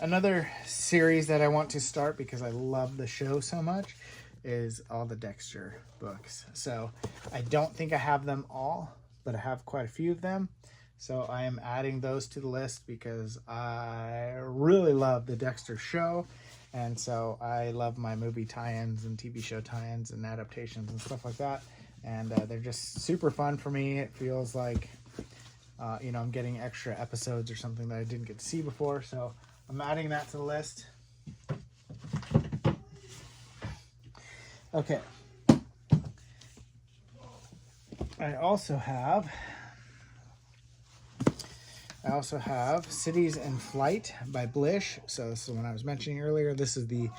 Another series that I want to start because I love the show so much is all the Dexter books. So I don't think I have them all, but I have quite a few of them. So I am adding those to the list because I really love the Dexter show. And so I love my movie tie-ins and TV show tie-ins and adaptations and stuff like that. And they're just super fun for me. It feels like, I'm getting extra episodes or something that I didn't get to see before. So I'm adding that to the list. Okay. I also have Cities in Flight by Blish. So this is the one I was mentioning earlier. This is the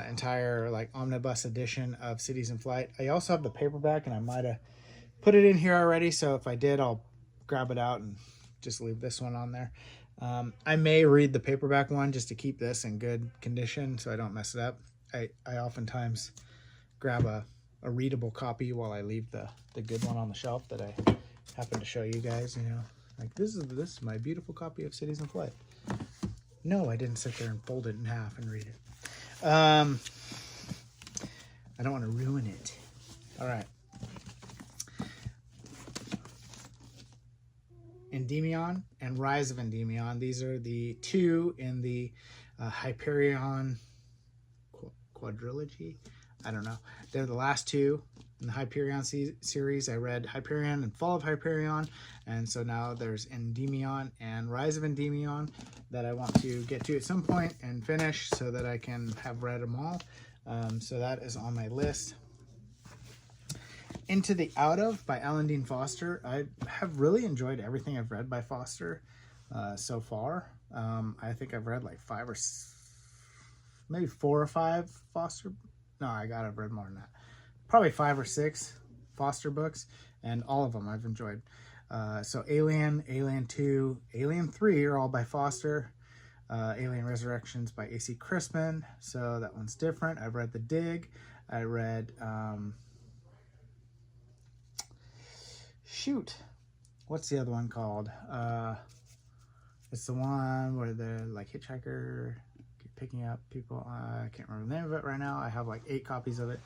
entire omnibus edition of Cities in Flight. I also have the paperback, and I might have put it in here already. So if I did, I'll grab it out and just leave this one on there. I may read the paperback one just to keep this in good condition so I don't mess it up. I oftentimes grab a readable copy while I leave the good one on the shelf that I happen to show you guys, Like this is my beautiful copy of Cities in Flight. No, I didn't sit there and fold it in half and read it. I don't want to ruin it. All right. Endymion and Rise of Endymion. These are the two in the Hyperion quadrilogy. I don't know. They're the last two in the Hyperion series. I read Hyperion and Fall of Hyperion, and so now there's Endymion and Rise of Endymion that I want to get to at some point and finish so that I can have read them all. So that is on my list. Into the Out Of by Alan Dean Foster. I have really enjoyed everything I've read by Foster so far. I think I've read like maybe 4 or 5 Foster. No, I've read more than that. Probably 5 or 6 Foster books, and all of them I've enjoyed. So Alien, Alien 2, Alien 3 are all by Foster. Alien Resurrections by A.C. Crispin. So that one's different. I've read The Dig. I read... what's the other one called? It's the one where the hitchhiker picking up people. I can't remember the name of it right now. I have 8 copies of it.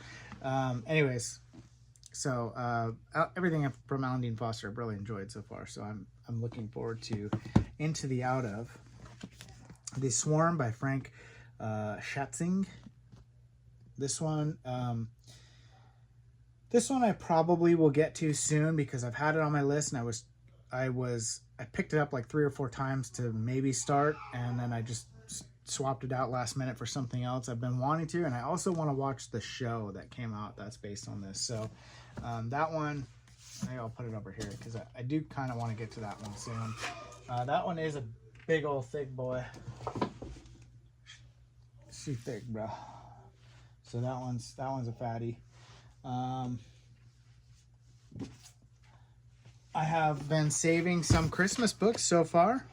Anyways, so everything from Alan Dean Foster I've really enjoyed so far. So I'm looking forward to Into the Out Of. The Swarm by Frank Schatzing. This one I probably will get to soon because I've had it on my list, and I picked it up 3 or 4 times to maybe start, and then I just swapped it out last minute for something else I've been wanting to, and I also want to watch the show that came out that's based on this. So that one, maybe I'll put it over here because I do kind of want to get to that one soon. That one is a big old thick boy. It's too thick, bro. So that one's a fatty. I have been saving some Christmas books so far.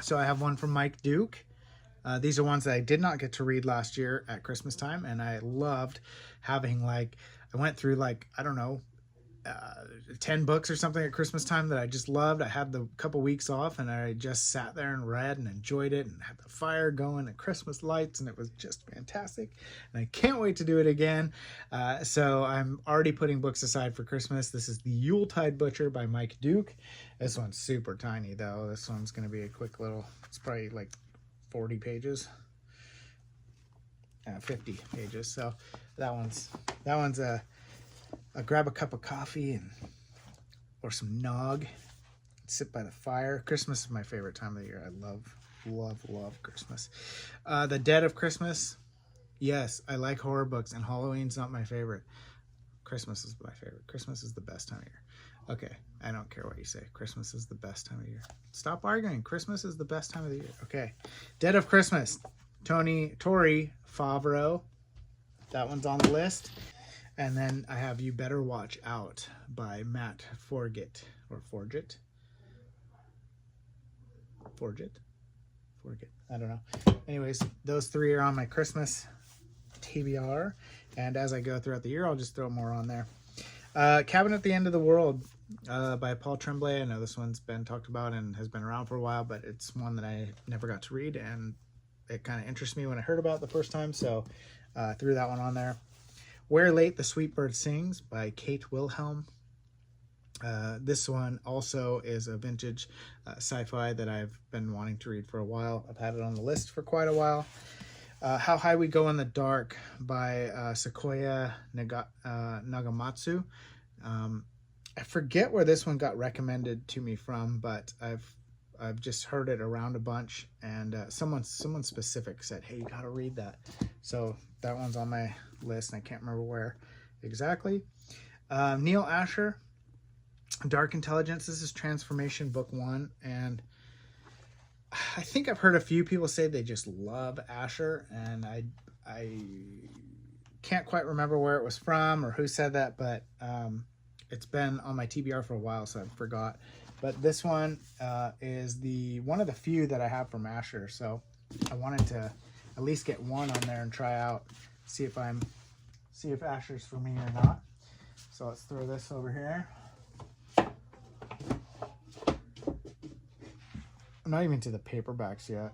So I have one from Mike Duke. These are ones that I did not get to read last year at Christmas time, and I loved having I went through 10 books or something at Christmas time that I just loved. I had the couple weeks off, and I just sat there and read and enjoyed it and had the fire going and Christmas lights, and it was just fantastic. And I can't wait to do it again. So I'm already putting books aside for Christmas. This is The Yuletide Butcher by Mike Duke. This one's super tiny, though. This one's going to be a quick little, it's probably 40 pages. 50 pages. So that one's grab a cup of coffee or some nog, sit by the fire. Christmas is my favorite time of the year. I love Christmas. The Dead of Christmas. Yes, I like horror books, and Halloween's not my favorite. Christmas is my favorite. Christmas is the best time of year. Okay, I don't care what you say. Christmas is the best time of year. Stop arguing. Christmas is the best time of the year. Okay, Dead of Christmas. Tori Favreau. That one's on the list. And then I have You Better Watch Out by Matt Forget. I don't know. Anyways, those 3 are on my Christmas TBR. And as I go throughout the year, I'll just throw more on there. Cabin at the End of the World by Paul Tremblay. I know this one's been talked about and has been around for a while, but it's one that I never got to read, and it kind of interests me when I heard about it the first time, so threw that one on there. Where Late the Sweet Bird Sings by Kate Wilhelm. This one also is a vintage sci-fi that I've been wanting to read for a while. I've had it on the list for quite a while. How High We Go in the Dark by Sequoia Nagamatsu. I forget where this one got recommended to me from, but I've just heard it around a bunch, and someone specific said, hey, you gotta read that. So that one's on my list, and I can't remember where exactly. Neil Asher, Dark Intelligence. This is Transformation Book 1, and I think I've heard a few people say they just love Asher, and I can't quite remember where it was from or who said that, but it's been on my TBR for a while, so I forgot. But this one is one of the few that I have from Asher, so I wanted to at least get one on there and try out, see if Asher's for me or not. So let's throw this over here. I'm not even to the paperbacks yet.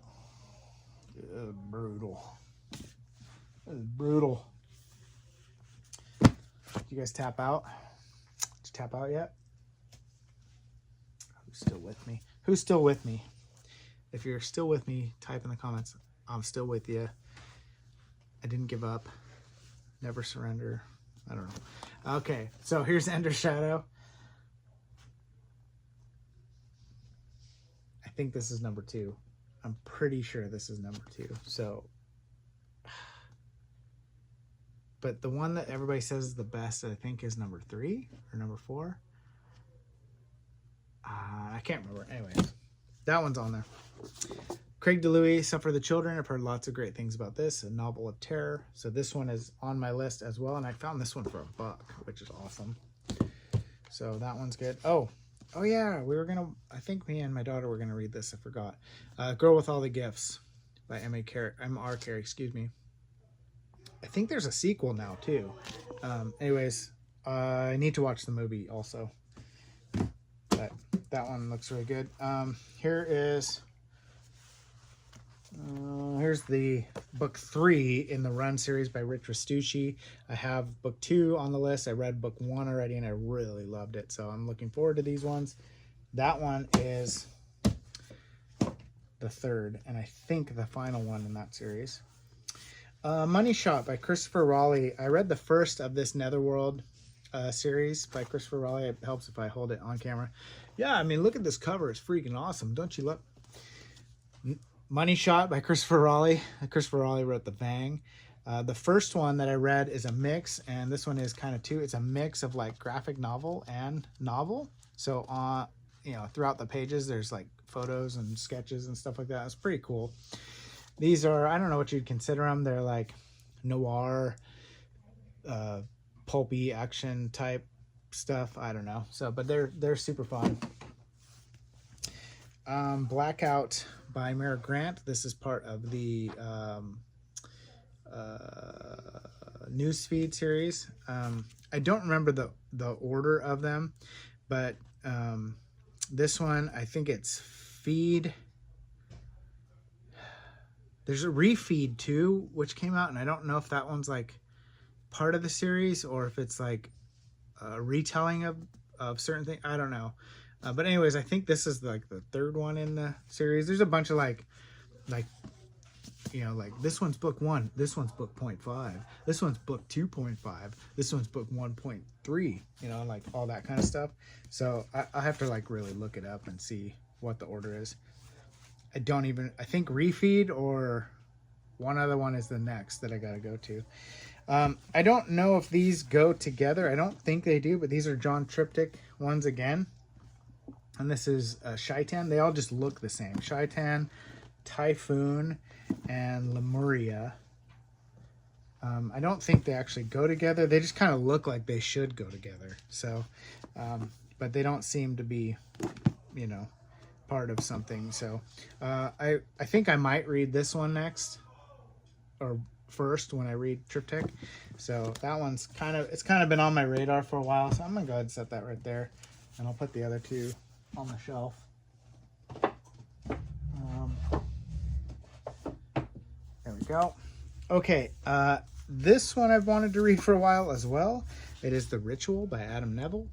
Brutal. This is brutal. Did you guys tap out? Did you tap out yet? Who's still with me? Who's still with me? If you're still with me, type in the comments. I'm still with you. I didn't give up. Never surrender. I don't know. Okay, so here's Ender Shadow. I think this is number 2. I'm pretty sure this is number 2. So, but the one that everybody says is the best, I think, is number 3 or number 4. I can't remember. Anyways, that one's on there. Craig DeLuey, Suffer the Children. I've heard lots of great things about this. A novel of terror. So this one is on my list as well, and I found this one for $1, which is awesome. So that one's good. Oh yeah, I think me and my daughter were gonna read this. I forgot. Girl with All the Gifts by M.R. Carey, excuse me. I think there's a sequel now too. Anyways, I need to watch the movie also. But that one looks really good. Here's the book 3 in the Run series by Rich Restucci. I have book 2 on the list. I read book 1 already, and I really loved it. So I'm looking forward to these ones. That one is the 3rd, and I think the final one in that series. Money Shot by Christopher Raleigh. I read the first of this Netherworld series by Christopher Raleigh. It helps if I hold it on camera. Yeah, I mean, look at this cover. It's freaking awesome. Don't you look? Money Shot by Christopher Raleigh. Christopher Raleigh wrote The Vang. The first one that I read is a mix, and this one is kind of too. It's a mix of like graphic novel and novel. So throughout the pages, there's like photos and sketches and stuff like that. It's pretty cool. These are, I don't know what you'd consider them. They're like noir, pulpy action type stuff. I don't know. So, but they're super fun. Blackout by Mara Grant. This is part of the newsfeed series. I don't remember the order of them, but this one, I think it's feed. There's a refeed too, which came out, and I don't know if that one's like part of the series or if it's like a retelling of certain things. I don't know. But anyways, I think this is like the 3rd one in the series. There's a bunch of like this one's book 1, this one's book 0.5, this one's book 2.5, this one's book 1.3, like all that kind of stuff. So I have to like really look it up and see what the order is. I think refeed or one other one is the next that I got to go to. I don't know if these go together. I don't think they do, but these are John Triptych ones again. And this is Shaitan. They all just look the same. Shaitan, Typhoon, and Lemuria. I don't think they actually go together. They just kind of look like they should go together. So, but they don't seem to be, part of something. So I think I might read this one next, or first when I read Triptych. So that one's kind of been on my radar for a while. So I'm going to go ahead and set that right there. and I'll put the other two on the shelf. There we go. Okay, this one I've wanted to read for a while as well. It is The Ritual by Adam Neville.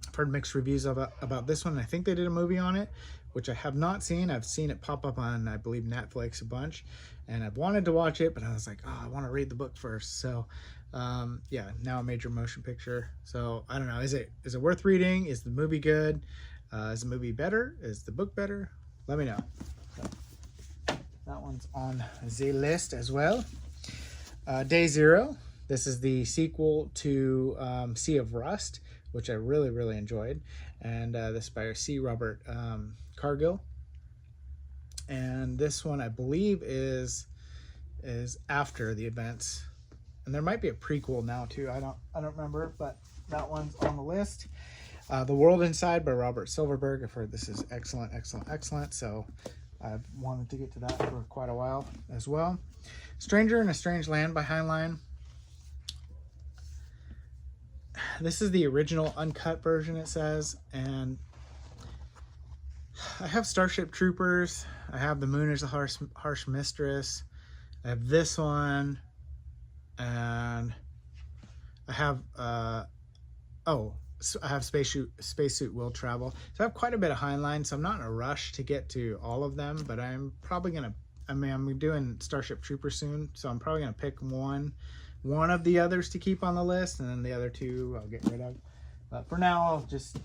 I've heard mixed reviews about this one. I think they did a movie on it, which I have not seen. I've seen it pop up on, I believe, Netflix a bunch, and I've wanted to watch it, but I was like, oh, I want to read the book first. So, yeah, now a major motion picture. So I don't know. Is it worth reading? Is the movie good? Is the movie better? Is the book better? Let me know. So, that one's on the list as well. Day Zero. This is the sequel to Sea of Rust, which I really, really enjoyed. And this by C. Robert Cargill. And this one, I believe, is after the events. And there might be a prequel now too. I don't remember, but that one's on the list. The World Inside by Robert Silverberg. I've heard this is excellent, excellent, excellent. So I've wanted to get to that for quite a while as well. Stranger in a Strange Land by Heinlein. This is the original uncut version, it says, and I have Starship Troopers. I have The Moon is a Harsh Mistress. I have this one, and I have I have Spacesuit Will Travel. So I have quite a bit of Heinlein, so I'm not in a rush to get to all of them, but I'm probably gonna. I'm doing Starship Troopers soon, so I'm probably gonna pick one of the others to keep on the list, and then the other two I'll get rid of. But for now, I'll just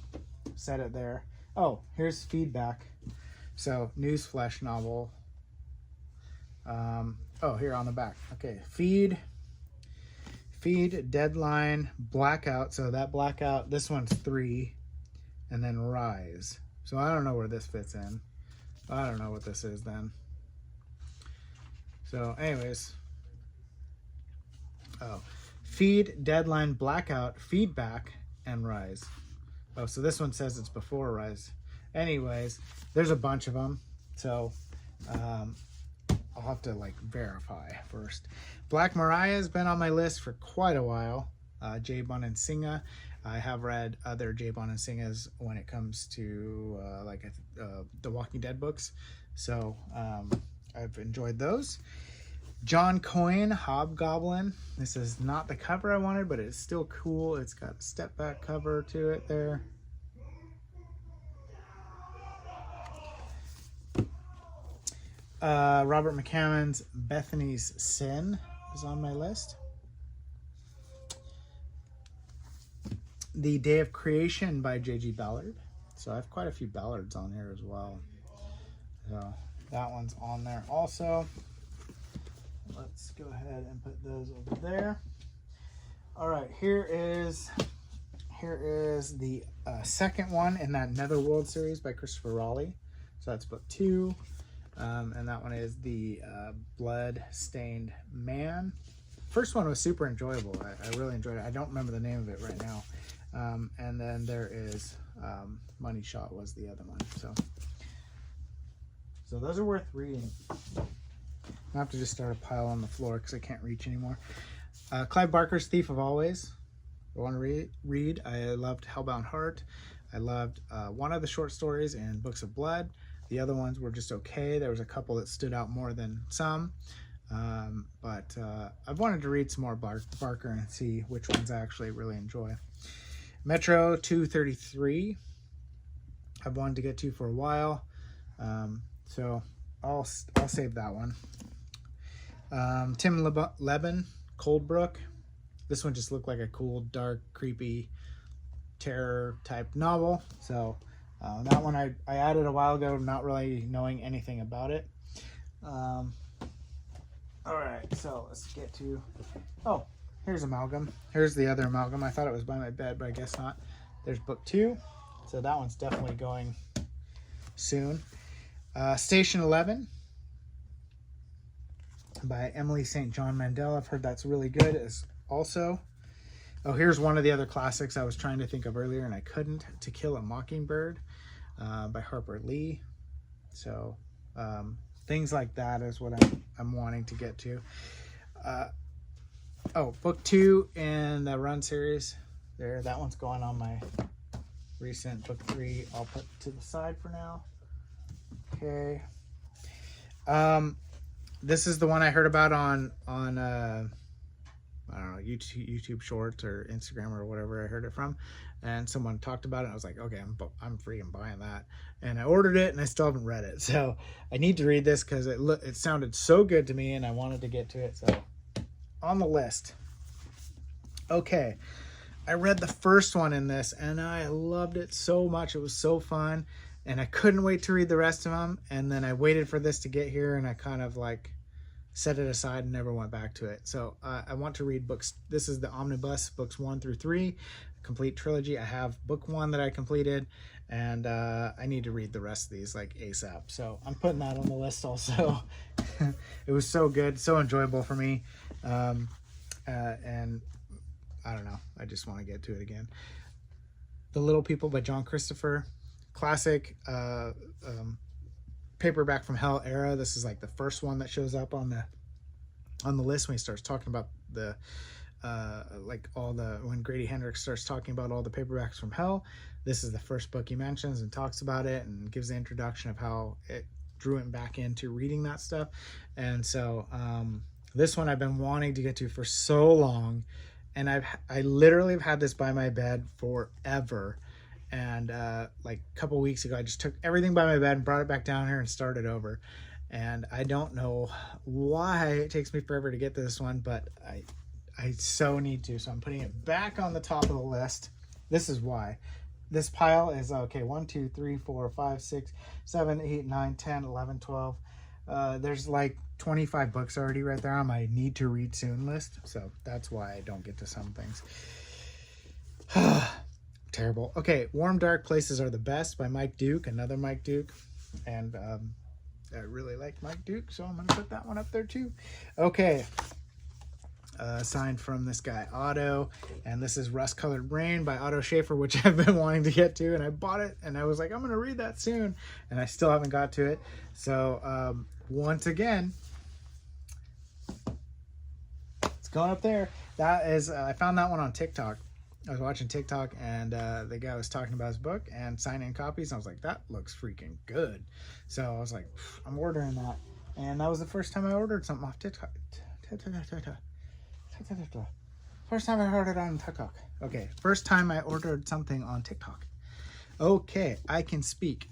set it there. Oh, here's feedback. So, news flash novel. Here on the back. Okay, feed, deadline, blackout. So that blackout, this one's 3, and then rise. So I don't know where this fits in. I don't know what this is then. So anyways, feed, deadline, blackout, feedback, and rise. Oh, so this one says it's before rise. Anyways, there's a bunch of them, so I'll have to verify first. Black Mariah has been on my list for quite a while. Jabon and Singa. I have read other Jabon and Singas when it comes to the Walking Dead books, so I've enjoyed those. John Coyne, Hobgoblin. This is not the cover I wanted, but it's still cool. It's got a step back cover to it there. Robert McCammon's Bethany's Sin is on my list. The Day of Creation by J.G. Ballard. So I have quite a few Ballards on here as well. So that one's on there also. Let's go ahead and put those over there. All right, here is the second one in that Netherworld series by Christopher Raleigh. So that's book 2. And that one is the Blood-Stained Man. First one was super enjoyable. I really enjoyed it. I don't remember the name of it right now. And then there is Money Shot was the other one. So those are worth reading. I have to just start a pile on the floor because I can't reach anymore. Clive Barker's Thief of Always. I want to read. I loved Hellbound Heart. I loved one of the short stories in Books of Blood. The other ones were just okay. There was a couple that stood out more than some. But I've wanted to read some more Barker and see which ones I actually really enjoy. Metro 233. I've wanted to get to for a while. So I'll save that one. Tim Leben, Coldbrook. This one just looked like a cool, dark, creepy, terror type novel. So that one I added a while ago, not really knowing anything about it. All right, so let's get to... Oh, here's Amalgam. Here's the other Amalgam. I thought it was by my bed, but I guess not. There's book 2. So that one's definitely going soon. Station 11 by Emily St. John Mandel. I've heard that's really good as also. Oh, here's one of the other classics I was trying to think of earlier and I couldn't. To Kill a Mockingbird by Harper Lee. So things like that is what I'm wanting to get to. Book 2 in the Run series. There, that one's going on my recent book 3 I'll put to the side for now. Okay. This is the one I heard about on I don't know, YouTube Shorts or Instagram or whatever I heard it from, and someone talked about it. And I was like, okay, I'm freaking buying that, and I ordered it, and I still haven't read it. So I need to read this because it sounded so good to me, and I wanted to get to it. So on the list. Okay, I read the first one in this, and I loved it so much. It was so fun, and I couldn't wait to read the rest of them. And then I waited for this to get here, and I kind of like set it aside and never went back to it. So I want to read books. This is the Omnibus, books 1 through 3, complete trilogy. I have book 1 that I completed, and I need to read the rest of these like ASAP. So I'm putting that on the list also. It was so good, so enjoyable for me. And I don't know, I just want to get to it again. The Little People by John Christopher, classic paperback from hell era. This is like the first one that shows up on the list when he starts talking about the when Grady Hendrix starts talking about all the paperbacks from hell. This is the first book he mentions and talks about it and gives the introduction of how it drew him back into reading that stuff. And so this one I've been wanting to get to for so long, and I literally have had this by my bed forever. And like a couple weeks ago, I just took everything by my bed and brought it back down here and started over. And I don't know why it takes me forever to get to this one, but I so need to. So I'm putting it back on the top of the list. This is why. This pile is, okay, 1, 2, 3, 4, 5, 6, 7, 8, 9, 10, 11, 12. There's like 25 books already right there on my need to read soon list. So that's why I don't get to some things. Terrible. Okay, Warm Dark Places Are the Best by Mike Duke, another Mike Duke. And I really like Mike Duke, so I'm going to put that one up there too. Okay. Signed from this guy, Otto. And this is Rust Colored Rain by Otto Schaefer, which I've been wanting to get to. And I bought it, and I was like, I'm going to read that soon. And I still haven't got to it. So, once again, it's going up there. That is, I found that one on TikTok. I was watching TikTok, and the guy was talking about his book and signing copies. And I was like, that looks freaking good. So I was like, I'm ordering that. And that was the first time I ordered something off TikTok. First time I ordered on TikTok. Okay, first time I ordered something on TikTok. Okay, I can speak.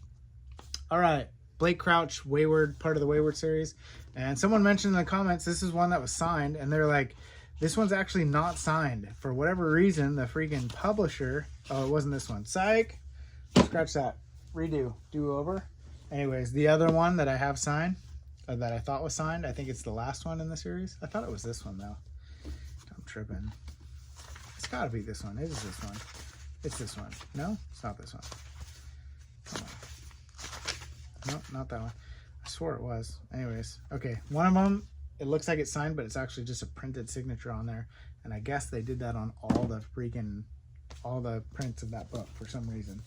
All right, Blake Crouch, Wayward, part of the Wayward series. And someone mentioned in the comments, this is one that was signed. And they're like, this one's actually not signed. For whatever reason, the freaking publisher... Oh, it wasn't this one. Psych! Scratch that. Redo. Do over. Anyways, the other one that I have signed, or that I thought was signed, I think it's the last one in the series. I thought it was this one, though. I'm tripping. It's gotta be this one. It is this one. It's this one. No? It's not this one. Come on. Nope, not that one. I swore it was. Anyways. Okay, one of them... It looks like it's signed, but it's actually just a printed signature on there. And I guess they did that on all the prints of that book for some reason.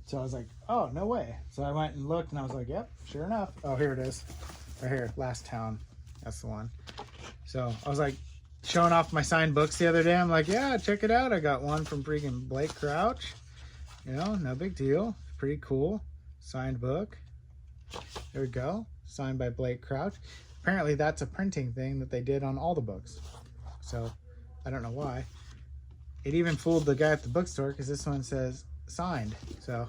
So I was like, oh, no way. So I went and looked, and I was like, yep, sure enough. Oh, here it is. Right here, Last Town. That's the one. So I was like showing off my signed books the other day. I'm like, yeah, check it out. I got one from freaking Blake Crouch. You know, no big deal. Pretty cool. Signed book. There we go. Signed by Blake Crouch. Apparently that's a printing thing that they did on all the books. So I don't know why. It even fooled the guy at the bookstore because this one says signed. So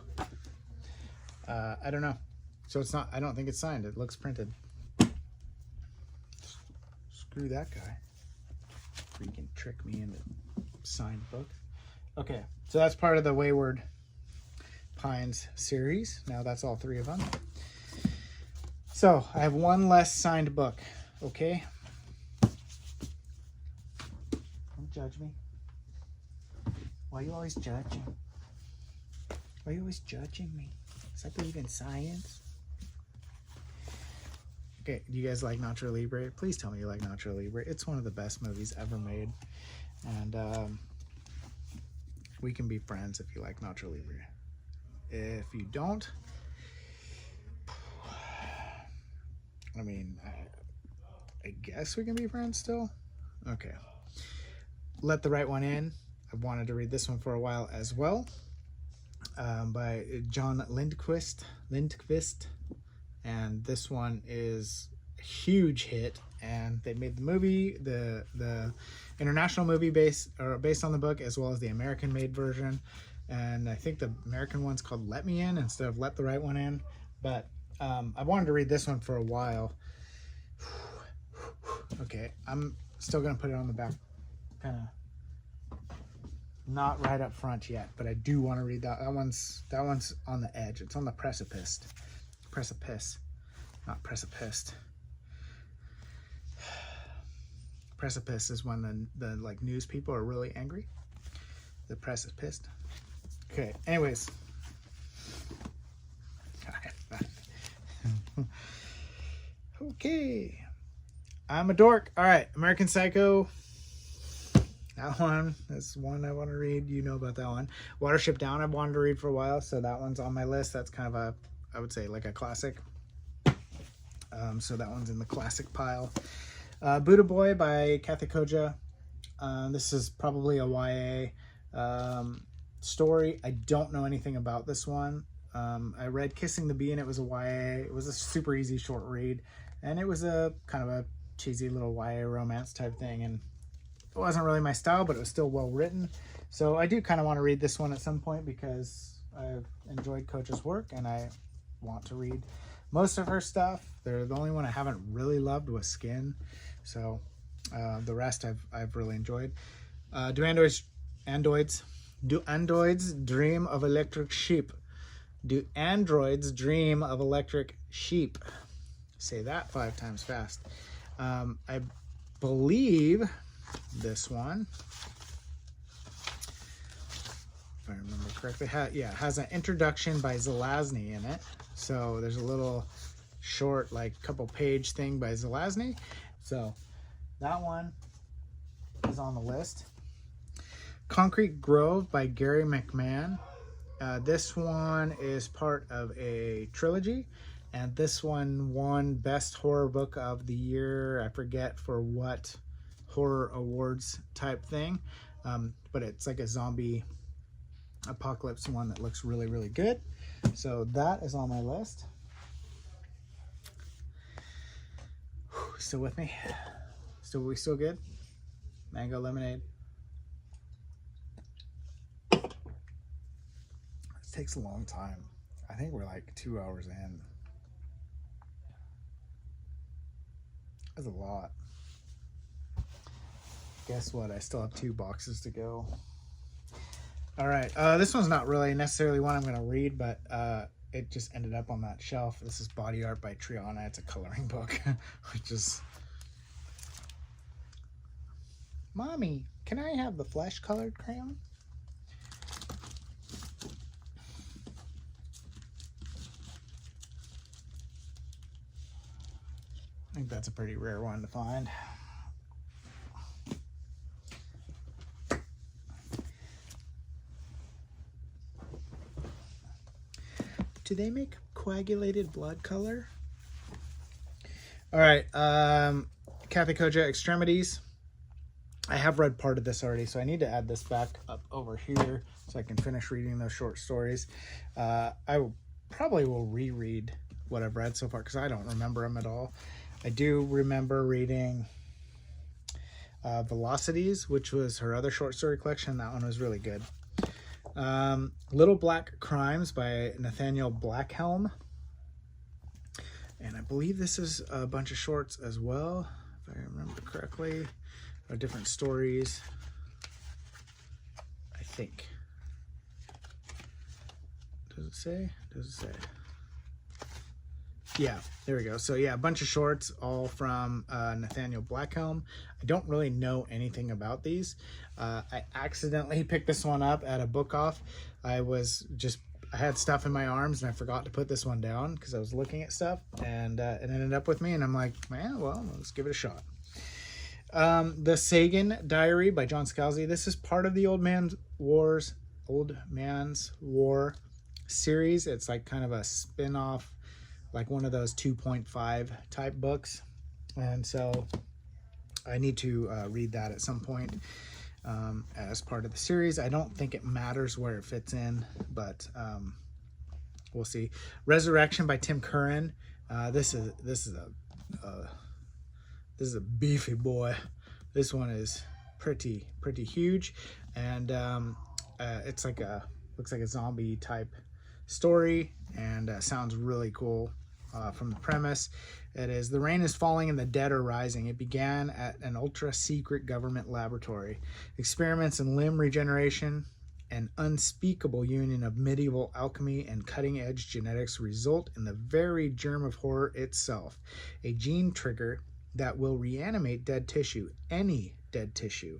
I don't know. So it's not, I don't think it's signed. It looks printed. Screw that guy. Freaking trick me into signed books. Okay, so that's part of the Wayward Pines series. Now that's all 3 of them. So, I have one less signed book, okay? Don't judge me. Why are you always judging? Why are you always judging me? Because I believe in science. Okay, do you guys like Nacho Libre? Please tell me you like Nacho Libre. It's one of the best movies ever made. And we can be friends if you like Nacho Libre. If you don't... I mean, I guess we can be friends still. Okay. Let the Right One In. I've wanted to read this one for a while as well. by John Lindqvist, and this one is a huge hit. And they made the movie, the international movie based on the book, as well as the American made version. And I think the American one's called Let Me In instead of Let the Right One In. But I wanted to read this one for a while. Okay, I'm still gonna put it on the back, kind of not right up front yet, but I do want to read that. That one's on the edge. It's on the precipice, not precipice. Precipice is when the like news people are really angry. The press is pissed. Okay, anyways. Okay. I'm a dork. All right, American Psycho. That one is one I want to read. You know about that one. Watership Down I've wanted to read for a while, so that one's on my list. That's kind of I would say like a classic. So that one's in the classic pile. Buddha Boy by Kathy Koja. This is probably a YA story. I don't know anything about this one. I read Kissing the Bee and it was a YA. It was a super easy short read, and it was a kind of a cheesy little YA romance type thing, and it wasn't really my style, but it was still well written. So I do kind of want to read this one at some point because I've enjoyed Koja's work and I want to read most of her stuff. The only one I haven't really loved was Skin. So the rest I've really enjoyed. Do androids dream of electric sheep? Do androids dream of electric sheep? Say that 5 times fast. I believe this one, if I remember correctly, has an introduction by Zelazny in it. So there's a little short, like couple page thing by Zelazny. So that one is on the list. Concrete Grove by Gary McMahon. This one is part of a trilogy, and this one won Best Horror Book of the Year. I forget for what horror awards type thing, but it's like a zombie apocalypse one that looks really, really good. So that is on my list. Still with me? We still good? Mango lemonade. This takes a long time. I think we're like 2 hours in. That's a lot. Guess what? I still have 2 boxes to go. All right. This one's not really necessarily one I'm going to read, but it just ended up on that shelf. This is Body Art by Triana. It's a coloring book, which is... Mommy, can I have the flesh colored crayon? I think that's a pretty rare one to find. Do they make coagulated blood color? All right, Kathy Koja, Extremities. I have read part of this already, so I need to add this back up over here so I can finish reading those short stories. Probably will reread what I've read so far because I don't remember them at all. I do remember reading Velocities, which was her other short story collection. That one was really good. Little Black Crimes by Nathaniel Blackhelm. And I believe this is a bunch of shorts as well, if I remember correctly. Different stories, I think. Does it say? Yeah, there we go. So yeah, a bunch of shorts, all from Nathaniel Blackhelm. I don't really know anything about these. I accidentally picked this one up at a book off. I had stuff in my arms and I forgot to put this one down because I was looking at stuff, and it ended up with me, and I'm like, man, well, let's give it a shot. The Sagan Diary by John Scalzi. This is part of the Old Man's War series. It's like kind of a spin-off, like one of those 2.5 type books, and so I need to read that at some point. as part of the series. I don't think it matters where it fits in, but we'll see. Resurrection by Tim Curran. This is a beefy boy. This one is pretty huge, and it's like looks like a zombie type story, and sounds really cool. From the premise, it is: the rain is falling and the dead are rising. It began at an ultra secret government laboratory. Experiments in limb regeneration, an unspeakable union of medieval alchemy and cutting edge genetics result in the very germ of horror itself, a gene trigger that will reanimate dead tissue, any dead tissue.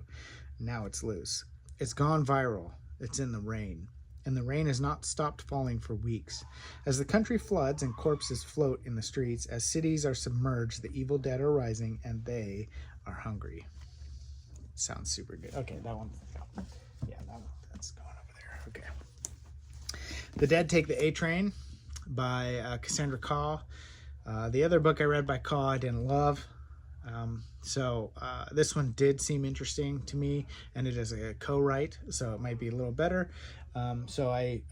Now it's loose. It's gone viral. It's in the rain. And the rain has not stopped falling for weeks. As the country floods and corpses float in the streets, as cities are submerged, the evil dead are rising and they are hungry. Sounds super good. Okay, that one. Yeah, that's going over there. Okay. The Dead Take the A Train by Cassandra Caw. The other book I read by Caw I didn't love. So this one did seem interesting to me, and it is a co-write, so it might be a little better. So I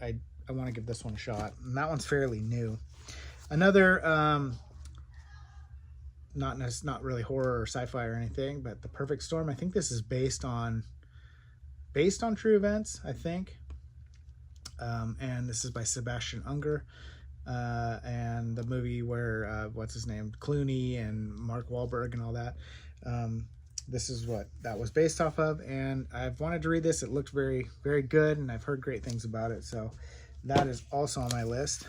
want to give this one a shot, and that one's fairly new. Another not really horror or sci-fi or anything, but The Perfect Storm. I think this is based on true events, I think. And this is by Sebastian Unger. And the movie where what's his name, Clooney and Mark Wahlberg and all that. This is what that was based off of, and I've wanted to read this. It looked very good, and I've heard great things about it, so that is also on my list.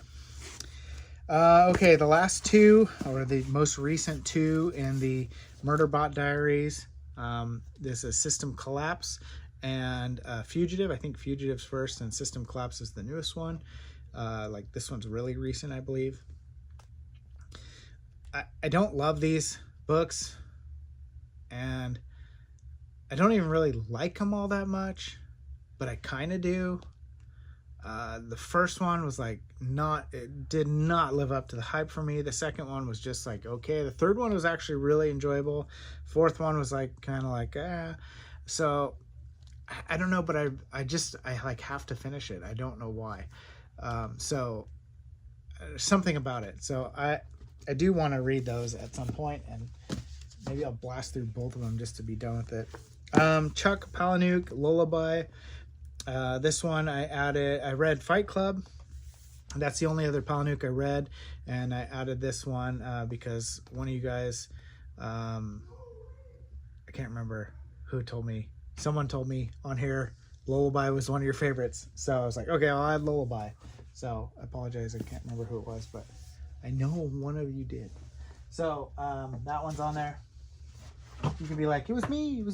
Okay, the last two, or the most recent two in the Murderbot Diaries. This is System Collapse and Fugitive. I think Fugitive's first and System Collapse is the newest one. Like this one's really recent, I believe. I don't love these books, and I don't even really like them all that much, but I kind of do. The first one was like it did not live up to the hype for me. The second one was just like okay. The third one was actually really enjoyable. Fourth one was like kind of like so I don't know, but I like have to finish it. I don't know why. So something about it. So I do want to read those at some point, and maybe I'll blast through both of them just to be done with it. Chuck Palahniuk, Lullaby. This one I read Fight Club. That's the only other Palahniuk I read, and I added this one because one of you guys, I can't remember who told me. Someone told me on here Lullaby was one of your favorites, so I was like, okay, I'll add Lullaby. So I apologize, I can't remember who it was, but I know one of you did. So that one's on there. You can be like, it was me.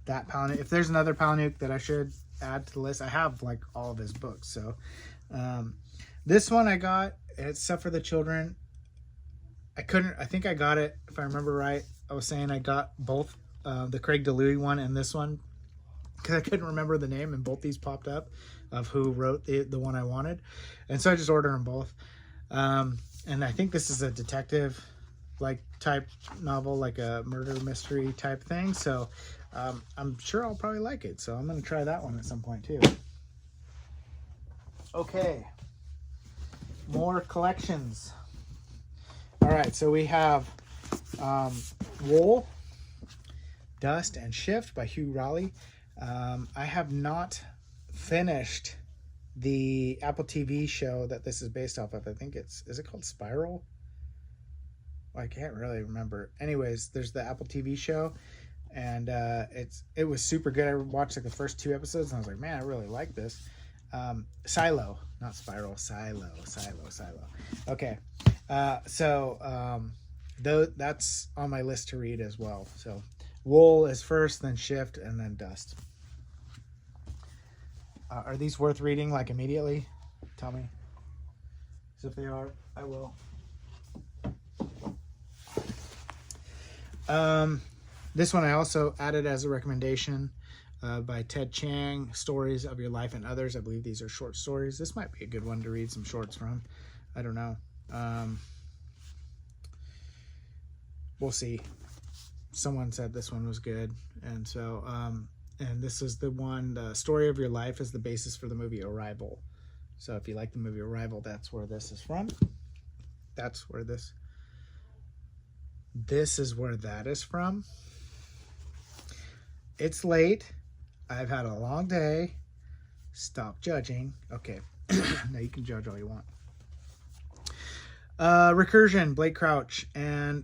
That Palahniuk. If there's another Palahniuk that I should add to the list, I have like all of his books. So this one I got, it's Stuff for the Children. I think I got it, if I remember right. I was saying I got both the Craig DeLuey one and this one because I couldn't remember the name, and both these popped up of who wrote the one I wanted. And so I just ordered them both. And I think this is a detective like type novel, like a murder mystery type thing. So I'm sure I'll probably like it. So I'm going to try that one at some point too. Okay. More collections. All right. So we have Wool, Dust, and Shift by Hugh Raleigh. I have not finished the Apple TV show that this is based off of. I think is it called Spiral? I can't really remember. Anyways, there's the Apple TV show, and it was super good. I watched like the first 2 episodes, and I was like, man, I really like this. Silo, not Spiral. Silo. Okay, though that's on my list to read as well. So Wool is first, then Shift, and then Dust. Are these worth reading like immediately? Tell me. So if they are, I will. This one I also added as a recommendation by Ted Chiang, Stories of Your Life and Others. I believe these are short stories. This might be a good one to read some shorts from. I don't know. we'll see. Someone said this one was good, and so and this is the one. The story of your life is the basis for the movie Arrival. So if you like the movie Arrival, that's where this is from. That's where this is where that is from. It's late. I've had a long day. Stop judging. Okay. Now you can judge all you want. Recursion, Blake Crouch. And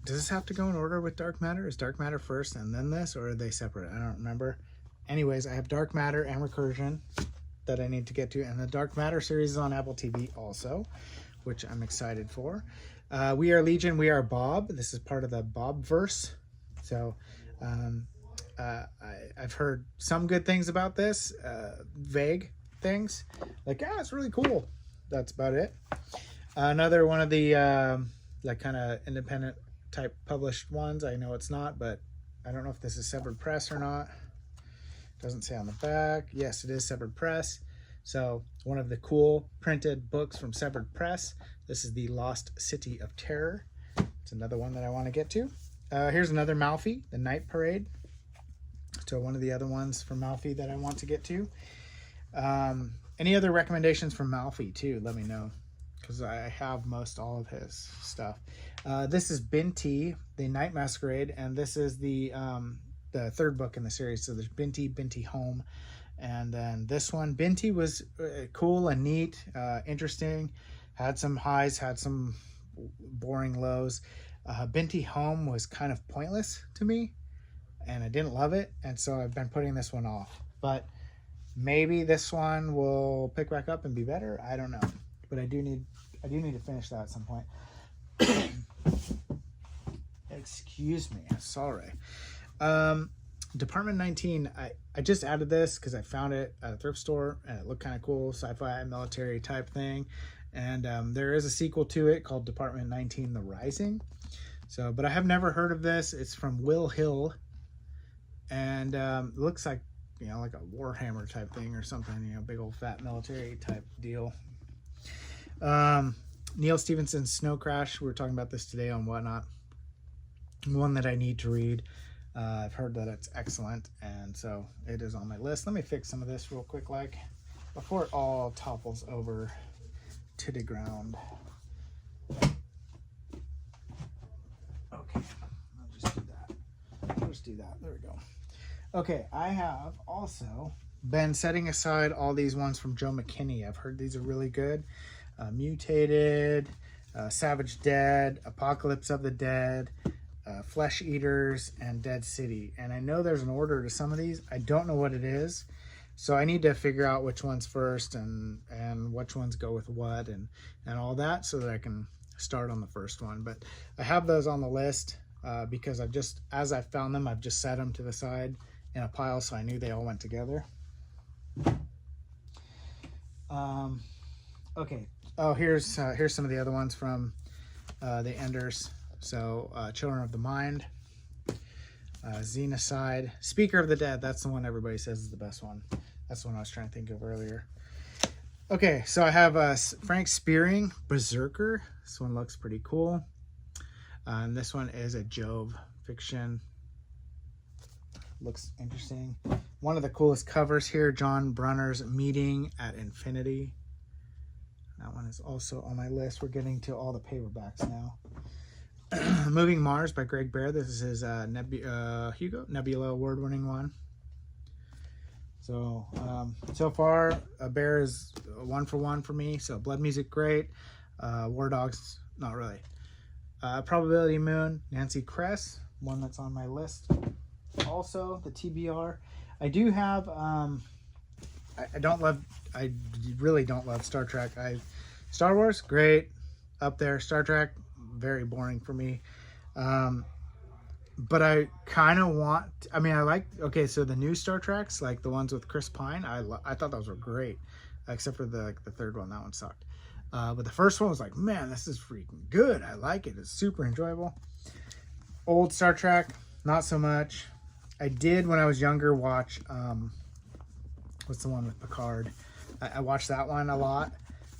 does this have to go in order with Dark Matter? Is Dark Matter first and then this, or are they separate? I don't remember. Anyways, I have Dark Matter and Recursion that I need to get to. And the Dark Matter series is on Apple TV also, which I'm excited for. We Are Legion, We Are Bob. This is part of the Bob verse. So I've heard some good things about this, vague things. Like, it's really cool. That's about it. Another one of the like kind of independent type published ones. I know it's not, but I don't know if this is Severed Press or not. Doesn't say on the back. Yes, it is Severed Press. So one of the cool printed books from Severed Press. This is The Lost City of Terror. It's another one that I want to get to. Here's another Malfi, The Night Parade. So one of the other ones from Malfi that I want to get to. Any other recommendations from Malfi too? Let me know, because I have most all of his stuff. This is Binti, The Night Masquerade, and this is the third book in the series. So there's Binti Home, and then this one. Binti was cool and neat, interesting. Had some highs, had some boring lows. Binti Home was kind of pointless to me, and I didn't love it, and so I've been putting this one off. But maybe this one will pick back up and be better. I don't know, but I do need to finish that at some point. Excuse me, sorry. Department 19. I just added this because I found it at a thrift store and it looked kind of cool, sci-fi military type thing. And there is a sequel to it called Department 19: The Rising. So, but I have never heard of this. It's from Will Hill, and it looks like, like a Warhammer type thing or something, big old fat military type deal. Neil Stephenson's Snow Crash. We were talking about this today on Whatnot. One that I need to read. I've heard that it's excellent, and so it is on my list. Let me fix some of this real quick, before it all topples over to the ground. Okay, I'll just do that. There we go. Okay, I have also been setting aside all these ones from Joe McKinney. I've heard these are really good. Mutated, Savage Dead, Apocalypse of the Dead, Flesh Eaters, and Dead City. And I know there's an order to some of these. I don't know what it is. So I need to figure out which ones first and which ones go with what and all that, so that I can start on the first one. But I have those on the list because as I found them, I've just set them to the side in a pile, so I knew they all went together. Okay. Oh, here's some of the other ones from the Enders. So Children of the Mind, Xenocide, Speaker of the Dead. That's the one everybody says is the best one. That's the one I was trying to think of earlier. Okay, so I have Frank Spearing, Berserker. This one looks pretty cool. And this one is a Jove fiction. Looks interesting. One of the coolest covers here, John Brunner's Meeting at Infinity. That one is also on my list. We're getting to all the paperbacks now. Moving Mars by Greg Bear. This is his Nebula award-winning one. So, so far, Bear is 1 for 1 for me. So, Blood Music, great. War Dogs, not really. Probability Moon, Nancy Kress, one that's on my list. Also, the TBR. I do have, I really don't love Star Trek. Star Wars, great, up there. Star Trek, very boring for me. But I kind of I like, okay, so the new Star Treks, like the ones with Chris Pine, I thought those were great, except for the third one. That one sucked. But the first one was like, man, this is freaking good. I like it. It's super enjoyable. Old Star Trek, not so much. I did, when I was younger, watch, what's the one with Picard? I watched that one a lot.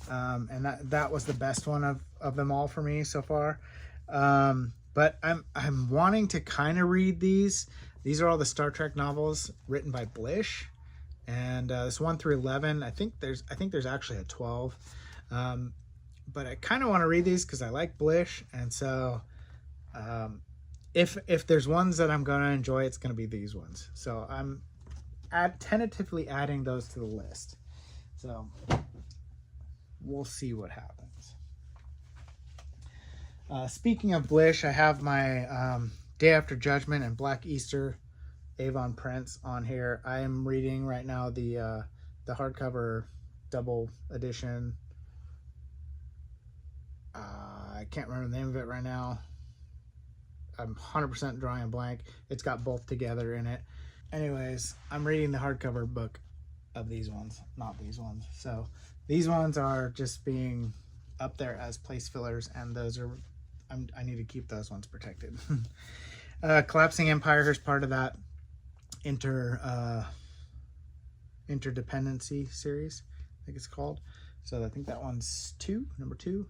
And that was the best one of them all for me so far. But I'm wanting to kind of read these. These are all the Star Trek novels written by Blish, and this 1 through 11. I think there's actually a 12. But I kind of want to read these because I like Blish, and so if there's ones that I'm going to enjoy, it's going to be these ones. So I'm tentatively adding those to the list. So we'll see what happens. Speaking of Blish, I have my Day After Judgment and Black Easter Avon Prince on here. I am reading right now the hardcover double edition. I can't remember the name of it right now. I'm 100% drawing a blank. It's got both together in it. Anyways, I'm reading the hardcover book of these ones, not these ones. So these ones are just being up there as place fillers, and those are, I need to keep those ones protected. Collapsing Empire is part of that interdependency series, I think it's called. So I think that one's number 2.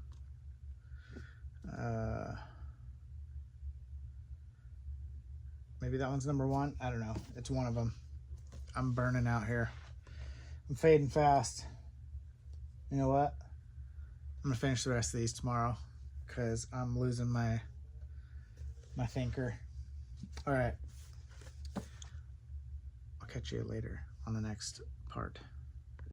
Maybe that one's number 1. I don't know. It's one of them. I'm burning out here. I'm fading fast. You know what? I'm gonna finish the rest of these tomorrow because I'm losing my thinker. All right. I'll catch you later on the next part.